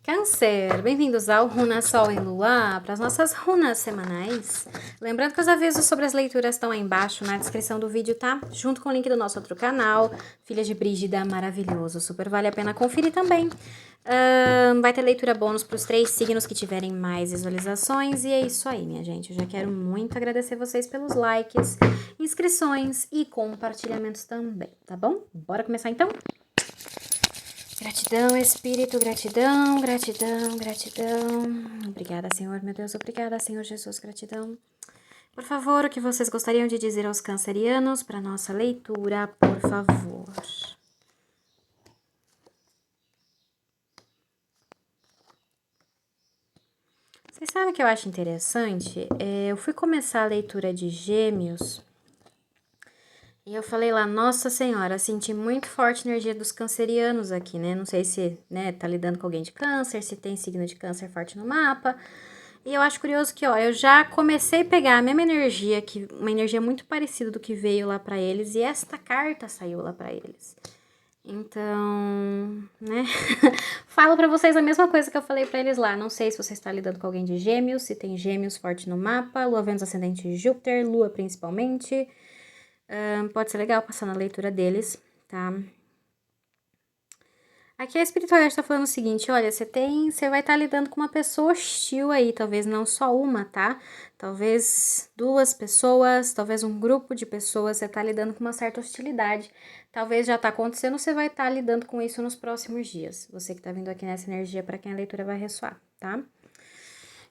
Câncer, bem-vindos ao Runa Sol e Lua, para as nossas runas semanais. Lembrando que os avisos sobre as leituras estão aí embaixo na descrição do vídeo, tá? Junto com o link do nosso outro canal, Filha de Brígida, maravilhoso, super vale a pena conferir também. Vai ter leitura bônus para os 3 signos que tiverem mais visualizações, e é isso aí, minha gente. Eu já quero muito agradecer vocês pelos likes, inscrições e compartilhamentos também, tá bom? Bora começar então? Gratidão, Espírito, gratidão, gratidão, gratidão. Obrigada, Senhor, meu Deus, obrigada, Senhor Jesus, gratidão. Por favor, o que vocês gostariam de dizer aos cancerianos para nossa leitura, por favor. Vocês sabem o que eu acho interessante? Eu fui começar a leitura de Gêmeos e eu falei lá, Nossa Senhora, senti muito forte a energia dos cancerianos aqui, né? Não sei se, tá lidando com alguém de câncer, se tem signo de câncer forte no mapa. E eu acho curioso que, eu já comecei a pegar a mesma energia, uma energia muito parecida do que veio lá pra eles, e esta carta saiu lá pra eles. Então, né? Falo pra vocês a mesma coisa que eu falei pra eles lá. Não sei se você está lidando com alguém de Gêmeos, se tem Gêmeos forte no mapa, Lua, Vênus, Ascendente, Júpiter, Lua principalmente. Pode ser legal passar na leitura deles, tá? Aqui a espiritualidade está falando o seguinte, olha, você vai estar lidando com uma pessoa hostil aí, talvez não só uma, tá? Talvez 2 pessoas, talvez um grupo de pessoas, você tá lidando com uma certa hostilidade. Talvez já tá acontecendo, você vai estar lidando com isso nos próximos dias. Você que tá vindo aqui nessa energia, para quem a leitura vai ressoar, tá?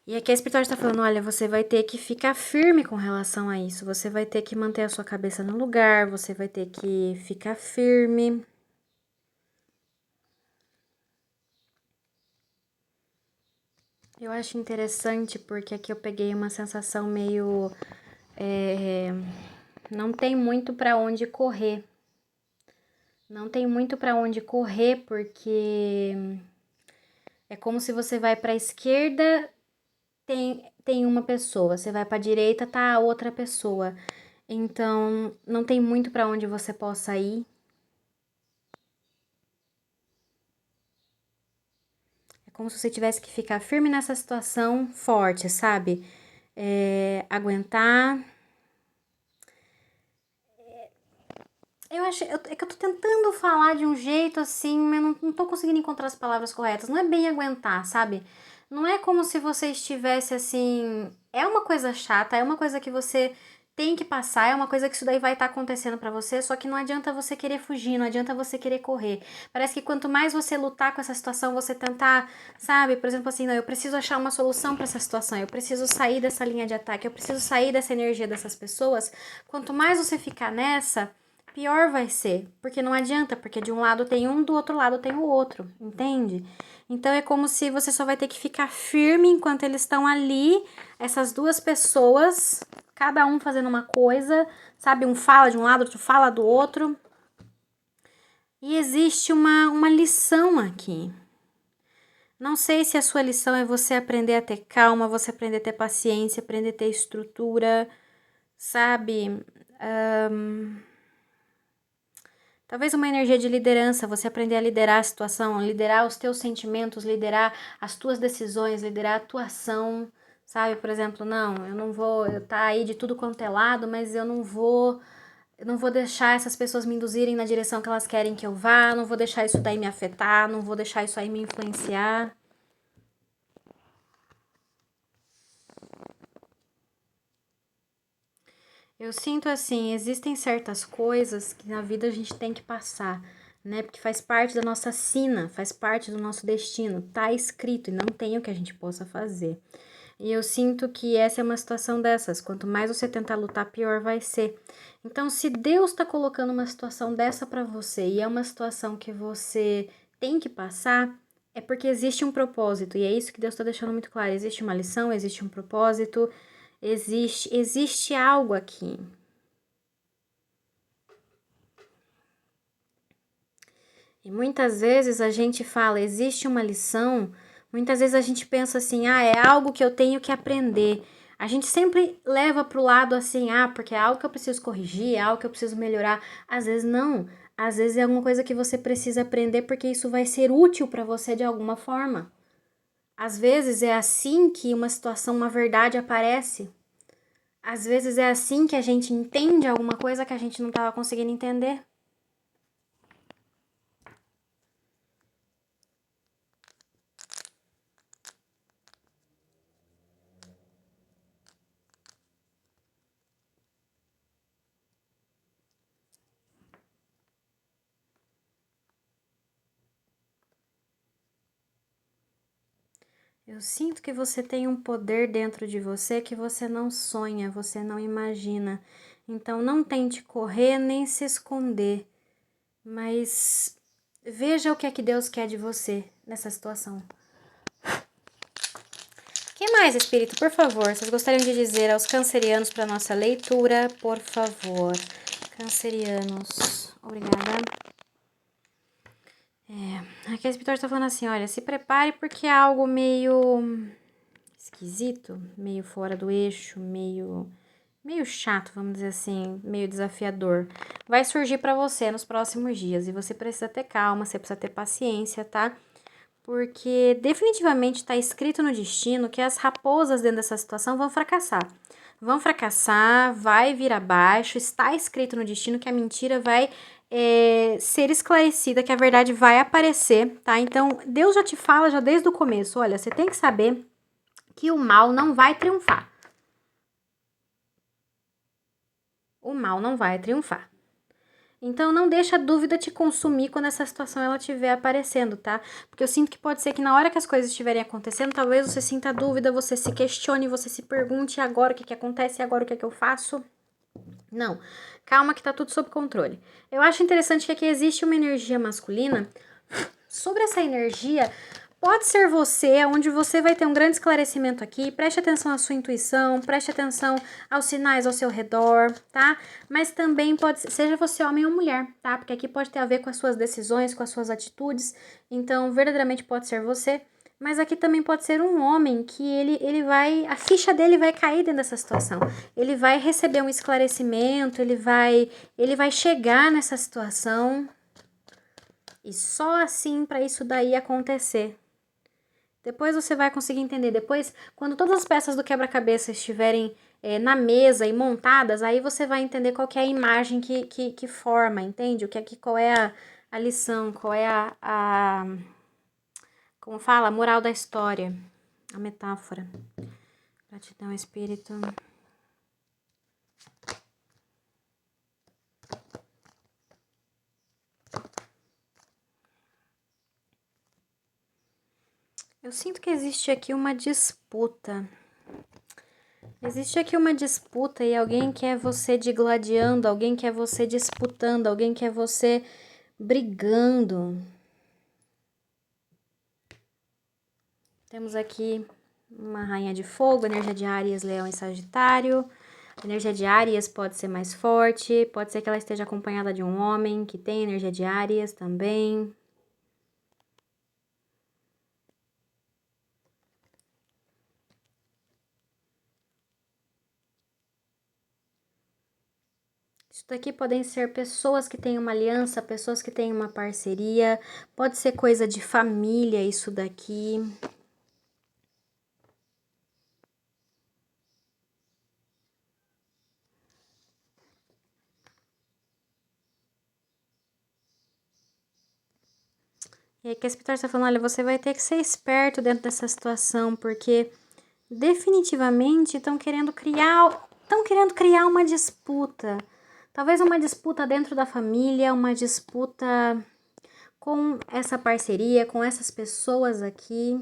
E aqui a espiritualidade está falando, olha, você vai ter que ficar firme com relação a isso. Você vai ter que manter a sua cabeça no lugar, você vai ter que ficar firme. Eu acho interessante porque aqui eu peguei uma sensação meio... não tem muito para onde correr. Não tem muito para onde correr porque é como se você vai para a esquerda, tem uma pessoa, você vai para a direita, tá a outra pessoa. Então, não tem muito para onde você possa ir. É como se você tivesse que ficar firme nessa situação forte, sabe? Aguentar. É que eu tô tentando falar de um jeito assim, mas não tô conseguindo encontrar as palavras corretas. Não é bem aguentar, sabe? Não é como se você estivesse assim... É uma coisa chata, é uma coisa que você tem que passar, é uma coisa que isso daí vai estar acontecendo pra você, só que não adianta você querer fugir, não adianta você querer correr. Parece que quanto mais você lutar com essa situação, você tentar, sabe? Por exemplo assim, não, eu preciso achar uma solução pra essa situação, eu preciso sair dessa linha de ataque, eu preciso sair dessa energia dessas pessoas. Quanto mais você ficar nessa, pior vai ser, porque não adianta, porque de um lado tem um, do outro lado tem o outro, entende? Então é como se você só vai ter que ficar firme enquanto eles estão ali, essas 2 pessoas, cada um fazendo uma coisa, sabe? Um fala de um lado, outro fala do outro. E existe uma lição aqui. Não sei se a sua lição é você aprender a ter calma, você aprender a ter paciência, aprender a ter estrutura, sabe? Talvez uma energia de liderança, você aprender a liderar a situação, liderar os teus sentimentos, liderar as tuas decisões, liderar a tua ação, sabe? Por exemplo, não, eu não vou estar aí de tudo quanto é lado, mas eu não vou deixar essas pessoas me induzirem na direção que elas querem que eu vá, não vou deixar isso daí me afetar, não vou deixar isso aí me influenciar. Eu sinto assim, existem certas coisas que na vida a gente tem que passar, né? Porque faz parte da nossa sina, faz parte do nosso destino, tá escrito e não tem o que a gente possa fazer. E eu sinto que essa é uma situação dessas, quanto mais você tentar lutar, pior vai ser. Então, se Deus tá colocando uma situação dessa pra você e é uma situação que você tem que passar, é porque existe um propósito, e é isso que Deus tá deixando muito claro, existe uma lição, existe um propósito, existe algo aqui. E muitas vezes a gente fala, existe uma lição, muitas vezes a gente pensa assim, é algo que eu tenho que aprender. A gente sempre leva pro lado assim, porque é algo que eu preciso corrigir, é algo que eu preciso melhorar. Às vezes não, às vezes é alguma coisa que você precisa aprender porque isso vai ser útil para você de alguma forma. Às vezes é assim que uma situação, uma verdade aparece. Às vezes é assim que a gente entende alguma coisa que a gente não estava conseguindo entender. Eu sinto que você tem um poder dentro de você que você não sonha, você não imagina. Então não tente correr nem se esconder, mas veja o que é que Deus quer de você nessa situação. O que mais, Espírito, por favor? Vocês gostariam de dizer aos cancerianos para nossa leitura, por favor? Cancerianos, obrigada. Aqui a Espírito está falando assim, olha, se prepare porque é algo meio esquisito, meio fora do eixo, meio chato, vamos dizer assim, meio desafiador. Vai surgir para você nos próximos dias e você precisa ter calma, você precisa ter paciência, tá? Porque definitivamente está escrito no destino que as raposas dentro dessa situação vão fracassar. Vão fracassar, vai vir abaixo, está escrito no destino que a mentira vai ser esclarecida, que a verdade vai aparecer, tá? Então, Deus já te fala já desde o começo, olha, você tem que saber que o mal não vai triunfar. O mal não vai triunfar. Então não deixa a dúvida te consumir quando essa situação ela estiver aparecendo, tá? Porque eu sinto que pode ser que na hora que as coisas estiverem acontecendo, talvez você sinta dúvida, você se questione, você se pergunte agora o que acontece, agora o que eu faço. Não, calma que tá tudo sob controle. Eu acho interessante que aqui existe uma energia masculina. Sobre essa energia, pode ser você, onde você vai ter um grande esclarecimento aqui. Preste atenção à sua intuição, preste atenção aos sinais ao seu redor, tá? Mas também pode ser, seja você homem ou mulher, tá? Porque aqui pode ter a ver com as suas decisões, com as suas atitudes. Então, verdadeiramente pode ser você. Mas aqui também pode ser um homem que ele vai, a ficha dele vai cair dentro dessa situação. Ele vai receber um esclarecimento, ele vai chegar nessa situação. E só assim para isso daí acontecer. Depois você vai conseguir entender. Depois, quando todas as peças do quebra-cabeça estiverem na mesa e montadas, aí você vai entender qual que é a imagem que forma, entende? Qual é a lição, qual é como fala, a moral da história, a metáfora. Gratidão, Espírito. Eu sinto que existe aqui uma disputa. Existe aqui uma disputa e alguém quer você digladiando, alguém quer você disputando, alguém quer você brigando. Temos aqui uma rainha de fogo, energia de Áries, Leão e Sagitário. A energia de Áries pode ser mais forte, pode ser que ela esteja acompanhada de um homem que tem energia de Áries também. Isso daqui podem ser pessoas que têm uma aliança, pessoas que têm uma parceria, pode ser coisa de família isso daqui. E aí que a Espírito está falando, olha, você vai ter que ser esperto dentro dessa situação, porque definitivamente estão querendo criar uma disputa. Talvez uma disputa dentro da família, uma disputa com essa parceria, com essas pessoas aqui.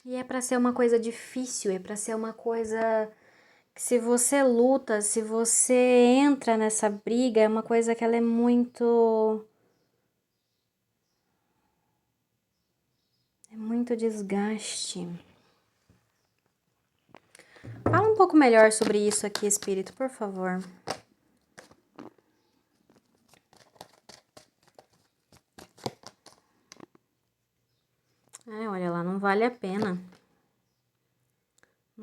E é para ser uma coisa difícil, é para ser uma coisa que se você luta, se você entra nessa briga, é uma coisa que ela é muito desgaste. Fala um pouco melhor sobre isso aqui, Espírito, por favor. Olha lá, não vale a pena.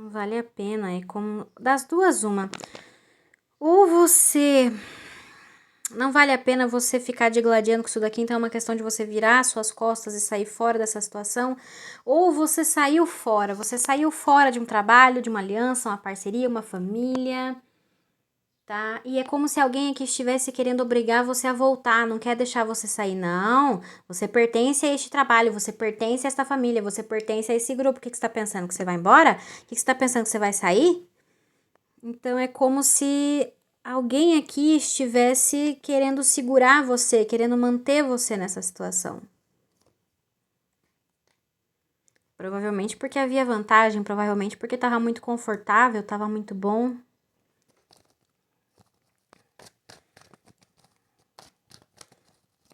Não vale a pena, é como das duas uma. Ou você não vale a pena você ficar digladiando com isso daqui, então é uma questão de você virar suas costas e sair fora dessa situação, ou você saiu fora de um trabalho, de uma aliança, uma parceria, uma família, tá? E é como se alguém aqui estivesse querendo obrigar você a voltar, não quer deixar você sair, não. Você pertence a este trabalho, você pertence a esta família, você pertence a esse grupo. O que você tá pensando? Que você vai embora? O que você tá pensando? Que você vai sair? Então é como se alguém aqui estivesse querendo segurar você, querendo manter você nessa situação. Provavelmente porque havia vantagem, provavelmente porque estava muito confortável, estava muito bom.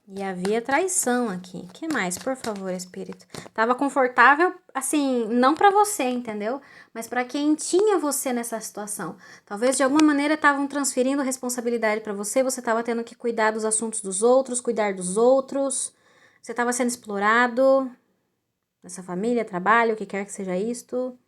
E havia traição aqui. Que mais, por favor, espírito? Tava confortável, assim, não pra você, entendeu? Mas pra quem tinha você nessa situação. Talvez de alguma maneira estavam transferindo a responsabilidade pra você, você tava tendo que cuidar dos assuntos dos outros, cuidar dos outros. Você tava sendo explorado nessa família, trabalho, o que quer que seja isto.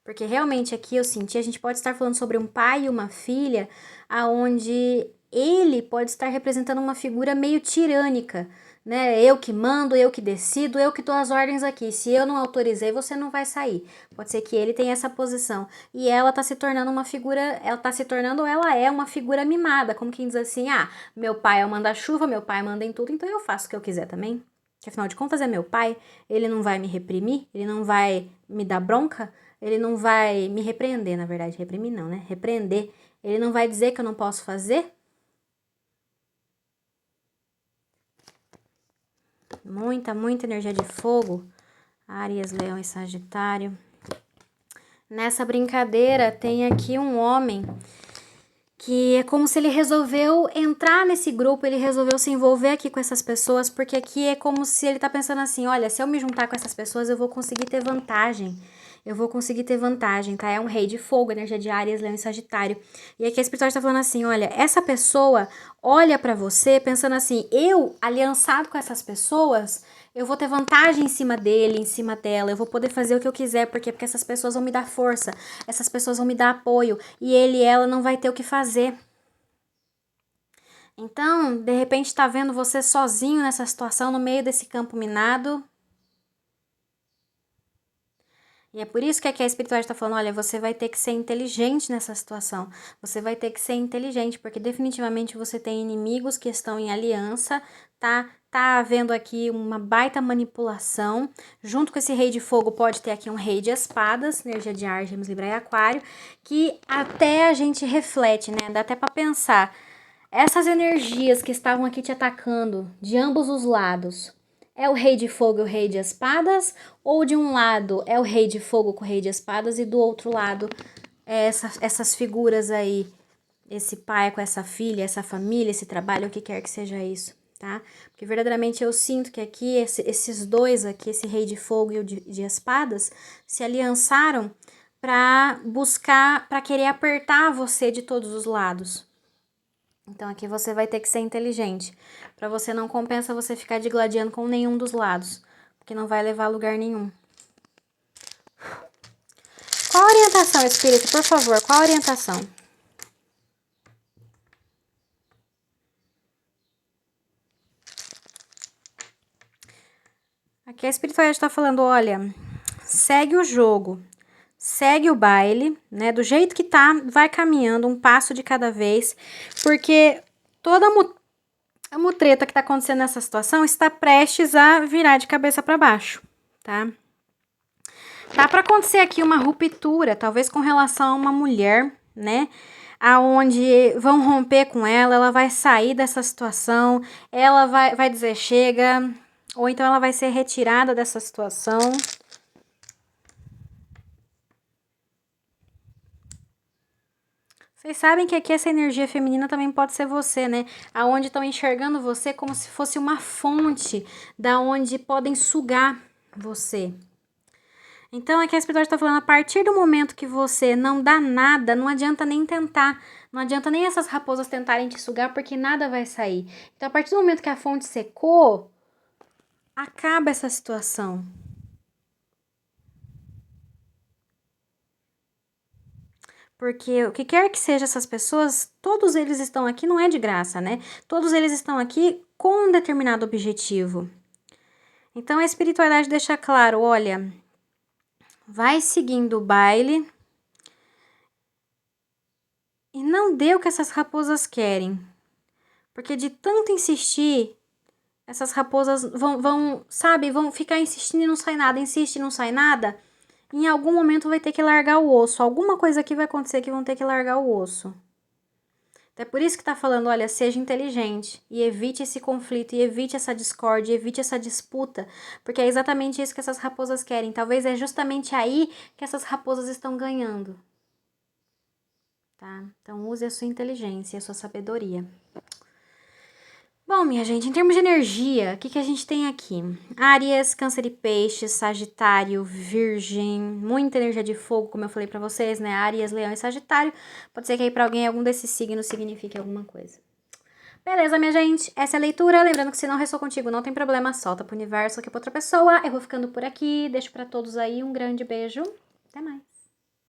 Porque realmente aqui eu senti, a gente pode estar falando sobre um pai e uma filha, aonde ele pode estar representando uma figura meio tirânica, né? Eu que mando, eu que decido, eu que dou as ordens aqui. Se eu não autorizei, você não vai sair. Pode ser que ele tenha essa posição. E ela tá se tornando uma figura, ela é uma figura mimada, como quem diz assim: "Ah, meu pai é o manda-chuva, meu pai manda em tudo, então eu faço o que eu quiser também". Que afinal de contas é meu pai, ele não vai me reprimir, ele não vai me dar bronca. Ele não vai me repreender, na verdade, reprimir não, né? Repreender. Ele não vai dizer que eu não posso fazer? Muita energia de fogo. Áries, Leão e Sagitário. Nessa brincadeira tem aqui um homem que é como se ele resolveu entrar nesse grupo, ele resolveu se envolver aqui com essas pessoas, porque aqui é como se ele tá pensando assim, olha, se eu me juntar com essas pessoas, eu vou conseguir ter vantagem. Eu vou conseguir ter vantagem, tá? É um rei de fogo, energia de Áries, Leão e Sagitário. E aqui a espiritualidade tá falando assim, olha, essa pessoa olha pra você pensando assim, eu, aliançado com essas pessoas, eu vou ter vantagem em cima dele, em cima dela, eu vou poder fazer o que eu quiser, porque essas pessoas vão me dar força, essas pessoas vão me dar apoio, e ele e ela não vai ter o que fazer. Então, de repente, tá vendo você sozinho nessa situação, no meio desse campo minado. E é por isso que aqui a espiritualidade está falando, olha, você vai ter que ser inteligente nessa situação. Você vai ter que ser inteligente, porque definitivamente você tem inimigos que estão em aliança, tá? Tá havendo aqui uma baita manipulação. Junto com esse rei de fogo pode ter aqui um rei de espadas, energia de ar, Gêmeos, Libra e Aquário, que até a gente reflete, né? Dá até para pensar. Essas energias que estavam aqui te atacando de ambos os lados, é o rei de fogo e o rei de espadas? Ou de um lado é o rei de fogo com o rei de espadas e do outro lado é essas figuras aí, esse pai com essa filha, essa família, esse trabalho, o que quer que seja isso, tá? Porque verdadeiramente eu sinto que aqui esses dois aqui, esse rei de fogo e o de espadas, se aliançaram para buscar, para querer apertar você de todos os lados. Então aqui você vai ter que ser inteligente. Para você não compensa você ficar digladiando com nenhum dos lados, porque não vai levar a lugar nenhum. Qual a orientação, espírito, por favor? Qual a orientação? Aqui a espiritualidade está falando, olha, segue o jogo, segue o baile, né? Do jeito que tá, vai caminhando um passo de cada vez, porque toda a mutreta que tá acontecendo nessa situação está prestes a virar de cabeça para baixo, tá? Tá para acontecer aqui uma ruptura, talvez com relação a uma mulher, né? Aonde vão romper com ela, ela vai sair dessa situação, ela vai dizer chega, ou então ela vai ser retirada dessa situação. Vocês sabem que aqui essa energia feminina também pode ser você, né? Aonde estão enxergando você como se fosse uma fonte, da onde podem sugar você. Então, aqui a espiritualidade está falando, a partir do momento que você não dá nada, não adianta nem tentar. Não adianta nem essas raposas tentarem te sugar, porque nada vai sair. Então, a partir do momento que a fonte secou, acaba essa situação. Porque o que quer que seja essas pessoas, todos eles estão aqui, não é de graça, né? Todos eles estão aqui com um determinado objetivo. Então a espiritualidade deixa claro, olha, vai seguindo o baile e não dê o que essas raposas querem. Porque de tanto insistir, essas raposas vão ficar insistindo e não sai nada, insiste e não sai nada. Em algum momento vai ter que largar o osso. Alguma coisa aqui vai acontecer que vão ter que largar o osso. Então é por isso que tá falando, olha, seja inteligente e evite esse conflito, e evite essa discórdia, evite essa disputa, porque é exatamente isso que essas raposas querem. Talvez é justamente aí que essas raposas estão ganhando. Tá? Então use a sua inteligência, a sua sabedoria. Bom, minha gente, em termos de energia, o que a gente tem aqui? Áries, Câncer e Peixes, Sagitário, Virgem, muita energia de fogo, como eu falei pra vocês, né? Áries, Leão e Sagitário. Pode ser que aí pra alguém algum desses signos signifique alguma coisa. Beleza, minha gente? Essa é a leitura. Lembrando que se não ressoou contigo, não tem problema, solta pro universo aqui pra outra pessoa. Eu vou ficando por aqui. Deixo pra todos aí um grande beijo. Até mais.